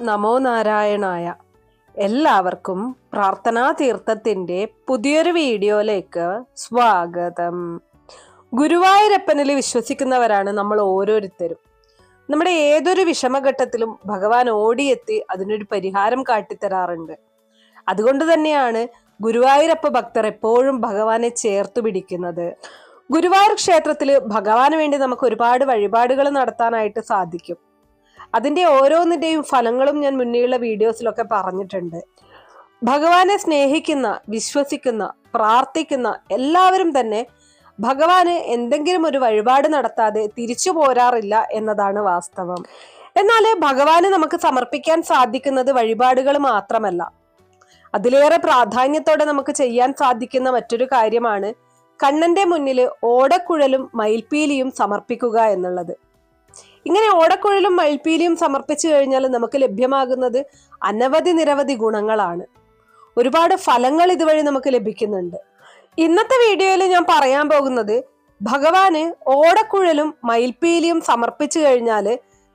നമോ നാരായണായ. എല്ലാവർക്കും പ്രാർത്ഥനാ തീർത്ഥത്തിന്റെ പുതിയൊരു വീഡിയോയിലേക്ക് സ്വാഗതം. ഗുരുവായൂരപ്പനിൽ വിശ്വസിക്കുന്നവരാണ് നമ്മൾ ഓരോരുത്തരും. നമ്മുടെ ഏതൊരു വിഷമഘട്ടത്തിലും ഭഗവാൻ ഓടിയെത്തി അതിനൊരു പരിഹാരം കാട്ടിത്തരാറുണ്ട്. അതുകൊണ്ട് തന്നെയാണ് ഗുരുവായൂരപ്പ ഭക്തർ എപ്പോഴും ഭഗവാനെ ചേർത്തു പിടിക്കുന്നത്. ഗുരുവായൂർ ക്ഷേത്രത്തില് ഭഗവാന് വേണ്ടി നമുക്ക് ഒരുപാട് വഴിപാടുകൾ നടത്താനായിട്ട് സാധിക്കും. അതിന്റെ ഓരോന്നിന്റെയും ഫലങ്ങളും ഞാൻ മുന്നേയുള്ള വീഡിയോസിലൊക്കെ പറഞ്ഞിട്ടുണ്ട്. ഭഗവാനെ സ്നേഹിക്കുന്ന, വിശ്വസിക്കുന്ന, പ്രാർത്ഥിക്കുന്ന എല്ലാവരും തന്നെ ഭഗവാന് എന്തെങ്കിലും ഒരു വഴിപാട് നടത്താതെ തിരിച്ചു പോരാറില്ല എന്നതാണ് വാസ്തവം. എന്നാൽ ഭഗവാന് നമുക്ക് സമർപ്പിക്കാൻ സാധിക്കുന്നത് വഴിപാടുകൾ മാത്രമല്ല, അതിലേറെ പ്രാധാന്യത്തോടെ നമുക്ക് ചെയ്യാൻ സാധിക്കുന്ന മറ്റൊരു കാര്യമാണ് കണ്ണന്റെ മുന്നിൽ ഓടക്കുഴലും മയിൽപ്പീലിയും സമർപ്പിക്കുക എന്നുള്ളത്. ഇങ്ങനെ ഓടക്കുഴലും മയിൽപ്പീലിയും സമർപ്പിച്ചു കഴിഞ്ഞാൽ നമുക്ക് ലഭ്യമാകുന്നത് നിരവധി ഗുണങ്ങളാണ്. ഒരുപാട് ഫലങ്ങൾ ഇതുവഴി നമുക്ക് ലഭിക്കുന്നുണ്ട്. ഇന്നത്തെ വീഡിയോയിൽ ഞാൻ പറയാൻ പോകുന്നത് ഭഗവാന് ഓടക്കുഴലും മയിൽപ്പീലിയും സമർപ്പിച്ചു കഴിഞ്ഞാൽ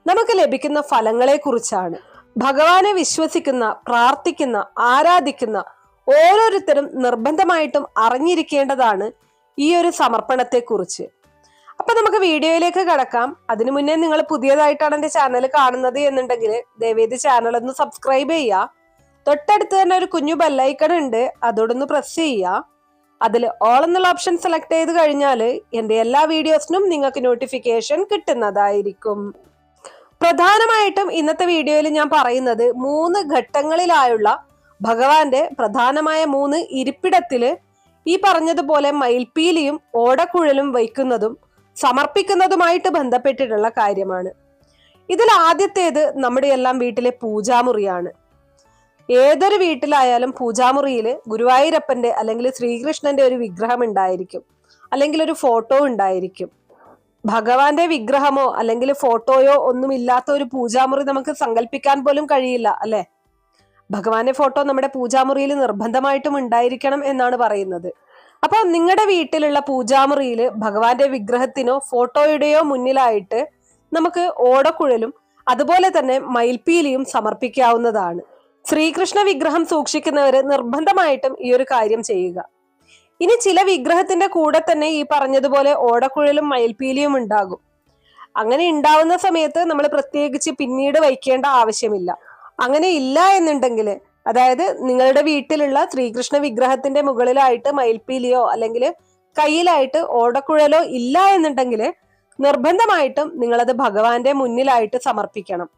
നമുക്ക് ലഭിക്കുന്ന ഫലങ്ങളെ കുറിച്ചാണ്. ഭഗവാനെ വിശ്വസിക്കുന്ന, പ്രാർത്ഥിക്കുന്ന, ആരാധിക്കുന്ന ഓരോരുത്തരും നിർബന്ധമായിട്ടും അറിഞ്ഞിരിക്കേണ്ടതാണ് ഈ ഒരു സമർപ്പണത്തെ കുറിച്ച്. അപ്പൊ നമുക്ക് വീഡിയോയിലേക്ക് കടക്കാം. അതിനു മുന്നേ നിങ്ങൾ പുതിയതായിട്ടാണ് എന്റെ ചാനൽ കാണുന്നത് എന്നുണ്ടെങ്കിൽ ദയവേത് ചാനൽ ഒന്ന് സബ്സ്ക്രൈബ് ചെയ്യുക. തൊട്ടടുത്ത് തന്നെ ഒരു കുഞ്ഞു ബെല്ലൈക്കൺ ഉണ്ട്, അതോടൊന്ന് പ്രസ് ചെയ്യുക. അതിൽ ഓൾ എന്നുള്ള ഓപ്ഷൻ സെലക്ട് ചെയ്ത് കഴിഞ്ഞാൽ എന്റെ എല്ലാ വീഡിയോസിനും നിങ്ങൾക്ക് നോട്ടിഫിക്കേഷൻ കിട്ടുന്നതായിരിക്കും. പ്രധാനമായിട്ടും ഇന്നത്തെ വീഡിയോയിൽ ഞാൻ പറയുന്നത് 3 ഘട്ടങ്ങളിലായുള്ള ഭഗവാന്റെ പ്രധാനമായ 3 ഇരിപ്പിടത്തില് ഈ പറഞ്ഞതുപോലെ മയിൽപ്പീലിയും ഓടക്കുഴലും വയ്ക്കുന്നതും സമർപ്പിക്കുന്നതുമായിട്ട് ബന്ധപ്പെട്ടിട്ടുള്ള കാര്യമാണ്. ഇതിൽ ആദ്യത്തേത് നമ്മുടെ എല്ലാം വീട്ടിലെ പൂജാമുറിയാണ്. ഏതൊരു വീട്ടിലായാലും പൂജാമുറിയിൽ ഗുരുവായൂരപ്പന്റെ അല്ലെങ്കിൽ ശ്രീകൃഷ്ണന്റെ ഒരു വിഗ്രഹം ഉണ്ടായിരിക്കും, അല്ലെങ്കിൽ ഒരു ഫോട്ടോ ഉണ്ടായിരിക്കും. ഭഗവാന്റെ വിഗ്രഹമോ അല്ലെങ്കിൽ ഫോട്ടോയോ ഒന്നുമില്ലാത്ത ഒരു പൂജാമുറി നമുക്ക് സങ്കല്പിക്കാൻ പോലും കഴിയില്ല, അല്ലെ? ഭഗവാന്റെ ഫോട്ടോ നമ്മുടെ പൂജാമുറിയിൽ നിർബന്ധമായിട്ടും ഉണ്ടായിരിക്കണം എന്നാണ് പറയുന്നത്. അപ്പൊ നിങ്ങളുടെ വീട്ടിലുള്ള പൂജാമുറിയിൽ ഭഗവാന്റെ വിഗ്രഹത്തിനോ ഫോട്ടോയുടെയോ മുന്നിലായിട്ട് നമുക്ക് ഓടക്കുഴലും അതുപോലെ തന്നെ മയിൽപ്പീലിയും സമർപ്പിക്കാവുന്നതാണ്. ശ്രീകൃഷ്ണ വിഗ്രഹം സൂക്ഷിക്കുന്നവര് നിർബന്ധമായിട്ടും ഈ ഒരു കാര്യം ചെയ്യുക. ഇനി ചില വിഗ്രഹത്തിന്റെ കൂടെ തന്നെ ഈ പറഞ്ഞതുപോലെ ഓടക്കുഴലും മയിൽപ്പീലിയും ഉണ്ടാകും. അങ്ങനെ ഉണ്ടാവുന്ന സമയത്ത് നമ്മൾ പ്രത്യേകിച്ച് പിന്നീട് വയ്ക്കേണ്ട ആവശ്യമില്ല. അങ്ങനെ ഇല്ല എന്നുണ്ടെങ്കിൽ, അതായത് നിങ്ങളുടെ വീട്ടിലുള്ള ശ്രീകൃഷ്ണ വിഗ്രഹത്തിന്റെ മുകളിലായിട്ട് മയിൽപ്പീലിയോ അല്ലെങ്കിൽ കയ്യിലായിട്ട് ഓടക്കുഴലോ ഇല്ല എന്നുണ്ടെങ്കിൽ നിർബന്ധമായിട്ടും നിങ്ങളത് ഭഗവാന്റെ മുന്നിലായിട്ട് സമർപ്പിക്കണം.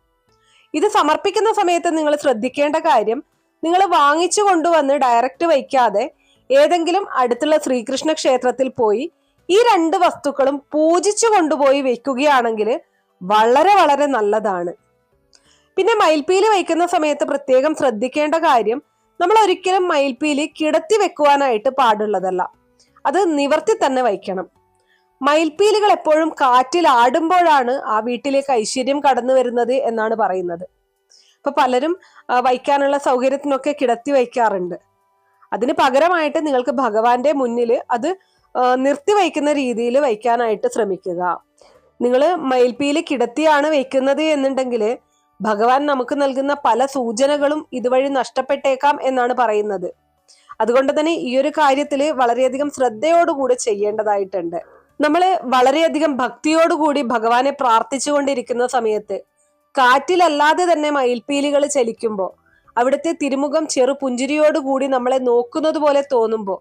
ഇത് സമർപ്പിക്കുന്ന സമയത്ത് നിങ്ങൾ ശ്രദ്ധിക്കേണ്ട കാര്യം, നിങ്ങൾ വാങ്ങിച്ചു കൊണ്ടുവന്ന് ഡയറക്റ്റ് വയ്ക്കാതെ ഏതെങ്കിലും അടുത്തുള്ള ശ്രീകൃഷ്ണ ക്ഷേത്രത്തിൽ പോയി ഈ 2 വസ്തുക്കളും പൂജിച്ചു കൊണ്ടുപോയി വെക്കുകയാണെങ്കിൽ വളരെ വളരെ നല്ലതാണ്. പിന്നെ മയിൽപ്പീലി വയ്ക്കുന്ന സമയത്ത് പ്രത്യേകം ശ്രദ്ധിക്കേണ്ട കാര്യം, നമ്മൾ ഒരിക്കലും മയിൽപ്പീലി കിടത്തി വെക്കുവാനായിട്ട് പാടുള്ളതല്ല, അത് നിവർത്തി തന്നെ വയ്ക്കണം. മയിൽപ്പീലികൾ എപ്പോഴും കാറ്റിൽ ആടുമ്പോഴാണ് ആ വീട്ടിലേക്ക് ഐശ്വര്യം കടന്നു വരുന്നത് എന്നാണ് പറയുന്നത്. ഇപ്പൊ പലരും വയ്ക്കാനുള്ള സൗകര്യത്തിനൊക്കെ കിടത്തി വയ്ക്കാറുണ്ട്. അതിന് പകരമായിട്ട് നിങ്ങൾക്ക് ഭഗവാന്റെ മുന്നിൽ അത് നിർത്തി വയ്ക്കുന്ന രീതിയിൽ വയ്ക്കാനായിട്ട് ശ്രമിക്കുക. നിങ്ങൾ മയിൽപ്പീലി കിടത്തിയാണ് വെക്കുന്നത് എന്നുണ്ടെങ്കിൽ ഭഗവാൻ നമുക്ക് നൽകുന്ന പല സൂചനകളും ഇതുവഴി നഷ്ടപ്പെട്ടേക്കാം എന്നാണ് പറയുന്നത്. അതുകൊണ്ട് തന്നെ ഈ ഒരു കാര്യത്തിൽ വളരെയധികം ശ്രദ്ധയോടുകൂടി ചെയ്യേണ്ടതായിട്ടുണ്ട്. നമ്മൾ വളരെയധികം ഭക്തിയോടുകൂടി ഭഗവാനെ പ്രാർത്ഥിച്ചുകൊണ്ടിരിക്കുന്ന സമയത്ത് കാറ്റിലല്ലാതെ തന്നെ മയിൽപ്പീലികൾ ചലിക്കുമ്പോൾ അവിടുത്തെ തിരുമുഖം ചെറു പുഞ്ചിരിയോടുകൂടി നമ്മളെ നോക്കുന്നത് പോലെ തോന്നുമ്പോൾ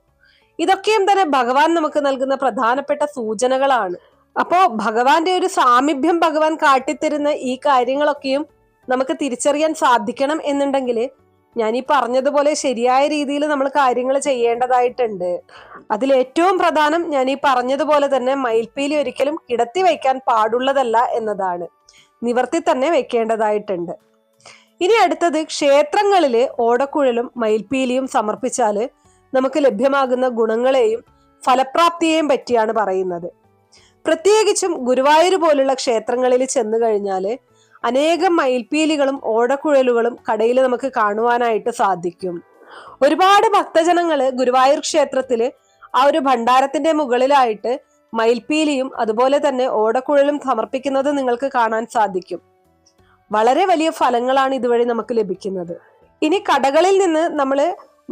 ഇതൊക്കെയും തന്നെ ഭഗവാൻ നമുക്ക് നൽകുന്ന പ്രധാനപ്പെട്ട സൂചനകളാണ്. അപ്പോ ഭഗവാന്റെ ഒരു സാമീപ്യം ഭഗവാൻ കാട്ടിത്തരുന്ന ഈ കാര്യങ്ങളൊക്കെയും നമുക്ക് തിരിച്ചറിയാൻ സാധിക്കണം എന്നുണ്ടെങ്കിൽ ഞാൻ ഈ പറഞ്ഞതുപോലെ ശരിയായ രീതിയിൽ നമ്മൾ കാര്യങ്ങൾ ചെയ്യേണ്ടതായിട്ടുണ്ട്. അതിൽ ഏറ്റവും പ്രധാനം ഞാൻ ഈ പറഞ്ഞതുപോലെ തന്നെ മയിൽപ്പീലി ഒരിക്കലും കിടത്തി വയ്ക്കാൻ പാടുള്ളതല്ല എന്നതാണ്, നിവർത്തി തന്നെ വെക്കേണ്ടതായിട്ടുണ്ട്. ഇനി അടുത്തത്, ക്ഷേത്രങ്ങളില് ഓടക്കുഴലും മയിൽപ്പീലിയും സമർപ്പിച്ചാല് നമുക്ക് ലഭ്യമാകുന്ന ഗുണങ്ങളെയും ഫലപ്രാപ്തിയെയും പറ്റിയാണ് പറയുന്നത്. പ്രത്യേകിച്ചും ഗുരുവായൂർ പോലുള്ള ക്ഷേത്രങ്ങളിൽ ചെന്നു കഴിഞ്ഞാല് അനേകം മയിൽപ്പീലികളും ഓടക്കുഴലുകളും കടയിൽ നമുക്ക് കാണുവാനായിട്ട് സാധിക്കും. ഒരുപാട് ഭക്തജനങ്ങള് ഗുരുവായൂർ ക്ഷേത്രത്തില് ആ ഒരു ഭണ്ഡാരത്തിന്റെ മുകളിലായിട്ട് മയിൽപ്പീലിയും അതുപോലെ തന്നെ ഓടക്കുഴലും സമർപ്പിക്കുന്നത് നിങ്ങൾക്ക് കാണാൻ സാധിക്കും. വളരെ വലിയ ഫലങ്ങളാണ് ഇതുവഴി നമുക്ക് ലഭിക്കുന്നത്. ഇനി കടകളിൽ നിന്ന് നമ്മൾ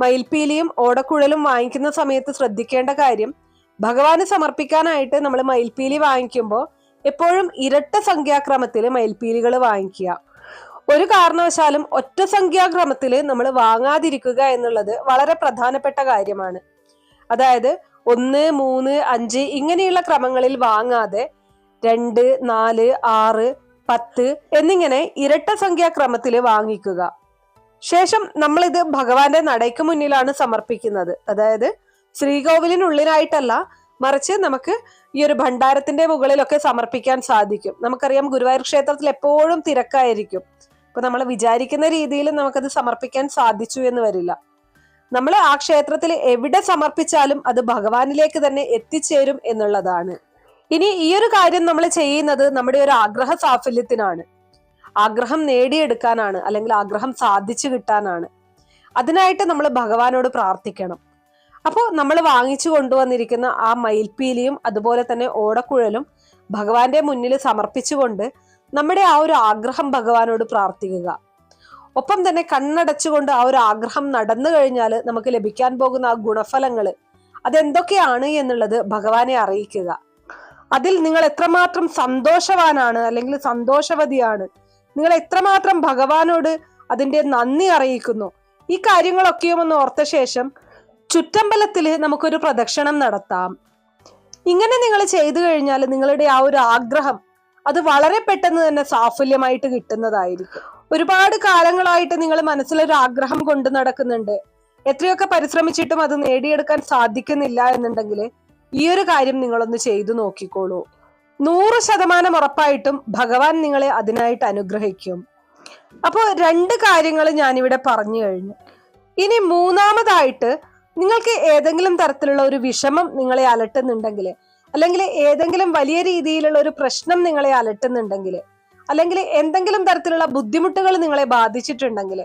മയിൽപ്പീലിയും ഓടക്കുഴലും വാങ്ങിക്കുന്ന സമയത്ത് ശ്രദ്ധിക്കേണ്ട കാര്യം, ഭഗവാന് സമർപ്പിക്കാനായിട്ട് നമ്മൾ മയിൽപ്പീലി വാങ്ങിക്കുമ്പോൾ എപ്പോഴും ഇരട്ട സംഖ്യാക്രമത്തിൽ മയിൽപ്പീലികൾ വാങ്ങിക്കുക. ഒരു കാരണവശാലും ഒറ്റ സംഖ്യാക്രമത്തിൽ നമ്മൾ വാങ്ങാതിരിക്കുക എന്നുള്ളത് വളരെ പ്രധാനപ്പെട്ട കാര്യമാണ്. അതായത് 1, 3, 5 ഇങ്ങനെയുള്ള ക്രമങ്ങളിൽ വാങ്ങാതെ 2, 4, 6, 10 എന്നിങ്ങനെ ഇരട്ട സംഖ്യാക്രമത്തിൽ വാങ്ങിക്കുക. ശേഷം നമ്മളിത് ഭഗവാന്റെ നടയ്ക്ക് മുന്നിലാണ് സമർപ്പിക്കുന്നത്. അതായത് ശ്രീകോവിലിനുള്ളിലായിട്ടല്ല, മറിച്ച് നമുക്ക് ഈ ഒരു ഭണ്ഡാരത്തിന്റെ മുകളിലൊക്കെ സമർപ്പിക്കാൻ സാധിക്കും. നമുക്കറിയാം ഗുരുവായൂർ ക്ഷേത്രത്തിൽ എപ്പോഴും തിരക്കായിരിക്കും. അപ്പൊ നമ്മൾ വിചാരിക്കുന്ന രീതിയിൽ നമുക്കത് സമർപ്പിക്കാൻ സാധിച്ചു എന്ന് വരില്ല. നമ്മൾ ആ ക്ഷേത്രത്തിൽ എവിടെ സമർപ്പിച്ചാലും അത് ഭഗവാനിലേക്ക് തന്നെ എത്തിച്ചേരും എന്നുള്ളതാണ്. ഇനി ഈ ഒരു കാര്യം നമ്മൾ ചെയ്യുന്നത് നമ്മുടെ ഒരു ആഗ്രഹ സാഫല്യത്തിനാണ്, ആഗ്രഹം നേടിയെടുക്കാനാണ്, അല്ലെങ്കിൽ ആഗ്രഹം സാധിച്ചു കിട്ടാനാണ്. അതിനായിട്ട് നമ്മൾ ഭഗവാനോട് പ്രാർത്ഥിക്കണം. അപ്പോൾ നമ്മൾ വാങ്ങിച്ചു കൊണ്ടുവന്നിരിക്കുന്ന ആ മയിൽപ്പീലിയും അതുപോലെ തന്നെ ഓടക്കുഴലും ഭഗവാന്റെ മുന്നിൽ സമർപ്പിച്ചുകൊണ്ട് നമ്മുടെ ആ ഒരു ആഗ്രഹം ഭഗവാനോട് പ്രാർത്ഥിക്കുക. ഒപ്പം തന്നെ കണ്ണടച്ചുകൊണ്ട് ആ ഒരു ആഗ്രഹം നടന്നു കഴിഞ്ഞാൽ നമുക്ക് ലഭിക്കാൻ പോകുന്ന ആ ഗുണഫലങ്ങൾ അതെന്തൊക്കെയാണ് എന്നുള്ളത് ഭഗവാനെ അറിയിക്കുക. അതിൽ നിങ്ങൾ എത്രമാത്രം സന്തോഷവാനാണ് അല്ലെങ്കിൽ സന്തോഷവതിയാണ്, നിങ്ങൾ എത്രമാത്രം ഭഗവാനോട് അതിന്റെ നന്ദി അറിയിക്കുന്നു, ഈ കാര്യങ്ങളൊക്കെയും ഒന്ന് ഓർത്ത ശേഷം ചുറ്റമ്പലത്തിൽ നമുക്കൊരു പ്രദക്ഷിണം നടത്താം. ഇങ്ങനെ നിങ്ങൾ ചെയ്തു കഴിഞ്ഞാൽ നിങ്ങളുടെ ആ ഒരു ആഗ്രഹം അത് വളരെ പെട്ടെന്ന് തന്നെ സാഫല്യമായിട്ട് കിട്ടുന്നതായിരിക്കും. ഒരുപാട് കാലങ്ങളായിട്ട് നിങ്ങൾ മനസ്സിലൊരു ആഗ്രഹം കൊണ്ടു നടക്കുന്നുണ്ട്, എത്രയൊക്കെ പരിശ്രമിച്ചിട്ടും അത് നേടിയെടുക്കാൻ സാധിക്കുന്നില്ല എന്നുണ്ടെങ്കിൽ ഈ ഒരു കാര്യം നിങ്ങളൊന്ന് ചെയ്തു നോക്കിക്കോളൂ. 100% ഉറപ്പായിട്ടും ഭഗവാൻ നിങ്ങളെ അതിനായിട്ട് അനുഗ്രഹിക്കും. അപ്പോൾ 2 കാര്യങ്ങൾ ഞാനിവിടെ പറഞ്ഞു കഴിഞ്ഞു. ഇനി മൂന്നാമതായിട്ട്, നിങ്ങൾക്ക് ഏതെങ്കിലും തരത്തിലുള്ള ഒരു വിഷമം നിങ്ങളെ അലട്ടുന്നുണ്ടെങ്കിൽ, അല്ലെങ്കിൽ ഏതെങ്കിലും വലിയ രീതിയിലുള്ള ഒരു പ്രശ്നം നിങ്ങളെ അലട്ടുന്നുണ്ടെങ്കിൽ, അല്ലെങ്കിൽ എന്തെങ്കിലും തരത്തിലുള്ള ബുദ്ധിമുട്ടുകൾ നിങ്ങളെ ബാധിച്ചിട്ടുണ്ടെങ്കിൽ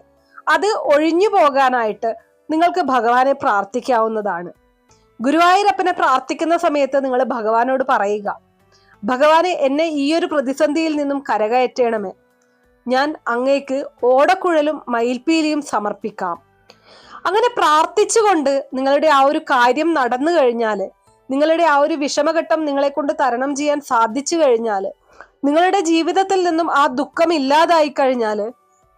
അത് ഒഴിഞ്ഞു പോകാനായിട്ട് നിങ്ങൾക്ക് ഭഗവാനെ പ്രാർത്ഥിക്കാവുന്നതാണ്. ഗുരുവായൂരപ്പനെ പ്രാർത്ഥിക്കുന്ന സമയത്ത് നിങ്ങൾ ഭഗവാനോട് പറയുക, ഭഗവാനെ എന്നെ ഈ ഒരു പ്രതിസന്ധിയിൽ നിന്നും കരകയറ്റണമേ, ഞാൻ അങ്ങേക്ക് ഓടക്കുഴലും മയിൽപ്പീലിയും സമർപ്പിക്കാം. അങ്ങനെ പ്രാർത്ഥിച്ചുകൊണ്ട് നിങ്ങളുടെ ആ ഒരു കാര്യം നടന്നു കഴിഞ്ഞാൽ, നിങ്ങളുടെ ആ ഒരു വിഷമഘട്ടം നിങ്ങളെ കൊണ്ട് തരണം ചെയ്യാൻ സാധിച്ചു കഴിഞ്ഞാൽ, നിങ്ങളുടെ ജീവിതത്തിൽ നിന്നും ആ ദുഃഖം ഇല്ലാതായി കഴിഞ്ഞാൽ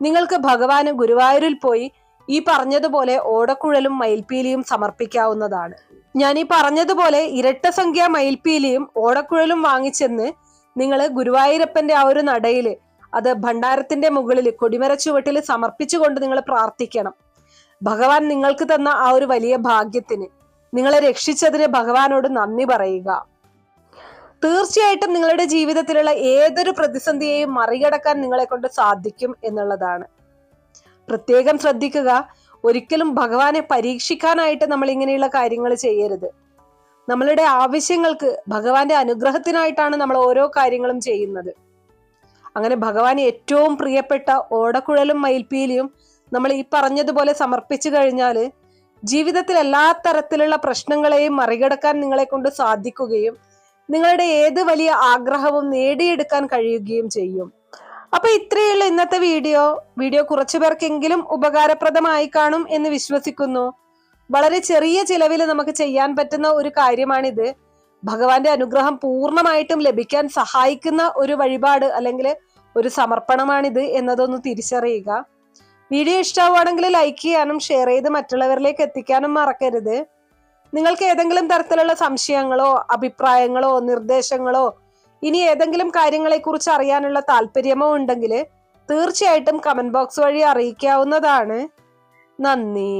നിങ്ങൾക്ക് ഭഗവാന് ഗുരുവായൂരിൽ പോയി ഈ പറഞ്ഞതുപോലെ ഓടക്കുഴലും മയിൽപ്പീലിയും സമർപ്പിക്കാവുന്നതാണ്. ഞാൻ ഈ പറഞ്ഞതുപോലെ ഇരട്ട സംഖ്യ മയിൽപ്പീലിയും ഓടക്കുഴലും വാങ്ങിച്ചെന്ന് നിങ്ങൾ ഗുരുവായൂരപ്പന്റെ ആ ഒരു നടയിൽ, അത് ഭണ്ഡാരത്തിന്റെ മുകളിൽ കൊടിമര ചുവട്ടിൽ സമർപ്പിച്ചുകൊണ്ട് നിങ്ങൾ പ്രാർത്ഥിക്കണം. ഭഗവാൻ നിങ്ങൾക്ക് തന്ന ആ ഒരു വലിയ ഭാഗ്യത്തിന്, നിങ്ങളെ രക്ഷിച്ചതിന് ഭഗവാനോട് നന്ദി പറയുക. തീർച്ചയായിട്ടും നിങ്ങളുടെ ജീവിതത്തിലുള്ള ഏതൊരു പ്രതിസന്ധിയെയും മറികടക്കാൻ നിങ്ങളെ കൊണ്ട് സാധിക്കും എന്നുള്ളതാണ്. പ്രത്യേകം ശ്രദ്ധിക്കുക, ഒരിക്കലും ഭഗവാനെ പരീക്ഷിക്കാനായിട്ട് നമ്മൾ ഇങ്ങനെയുള്ള കാര്യങ്ങൾ ചെയ്യരുത്. നമ്മളുടെ ആവശ്യങ്ങൾക്ക്, ഭഗവാന്റെ അനുഗ്രഹത്തിനായിട്ടാണ് നമ്മൾ ഓരോ കാര്യങ്ങളും ചെയ്യുന്നത്. അങ്ങനെ ഭഗവാന് ഏറ്റവും പ്രിയപ്പെട്ട ഓടക്കുഴലും മയിൽപ്പീലിയും നമ്മൾ ഈ പറഞ്ഞതുപോലെ സമർപ്പിച്ചു കഴിഞ്ഞാൽ ജീവിതത്തിൽ എല്ലാ തരത്തിലുള്ള പ്രശ്നങ്ങളെയും മറികടക്കാൻ നിങ്ങളെ കൊണ്ട് സാധിക്കുകയും നിങ്ങളുടെ ഏത് വലിയ ആഗ്രഹവും നേടിയെടുക്കാൻ കഴിയുകയും ചെയ്യും. അപ്പൊ ഇത്രയുള്ള ഇന്നത്തെ വീഡിയോ കുറച്ചു പേർക്കെങ്കിലും ഉപകാരപ്രദമായി കാണും എന്ന് വിശ്വസിക്കുന്നു. വളരെ ചെറിയ ചിലവിൽ നമുക്ക് ചെയ്യാൻ പറ്റുന്ന ഒരു കാര്യമാണിത്. ഭഗവാന്റെ അനുഗ്രഹം പൂർണ്ണമായിട്ടും ലഭിക്കാൻ സഹായിക്കുന്ന ഒരു വഴിപാട് അല്ലെങ്കിൽ ഒരു സമർപ്പണമാണിത് എന്നതൊന്ന് തിരിച്ചറിയുക. വീഡിയോ ഇഷ്ടമാവുകയാണെങ്കിൽ ലൈക്ക് ചെയ്യാനും ഷെയർ ചെയ്ത് മറ്റുള്ളവരിലേക്ക് എത്തിക്കാനും മറക്കരുത്. നിങ്ങൾക്ക് ഏതെങ്കിലും തരത്തിലുള്ള സംശയങ്ങളോ അഭിപ്രായങ്ങളോ നിർദ്ദേശങ്ങളോ ഇനി ഏതെങ്കിലും കാര്യങ്ങളെ കുറിച്ച് അറിയാനുള്ള താല്പര്യമോ ഉണ്ടെങ്കിൽ തീർച്ചയായിട്ടും കമന്റ് ബോക്സ് വഴി അറിയിക്കാവുന്നതാണ്. നന്ദി.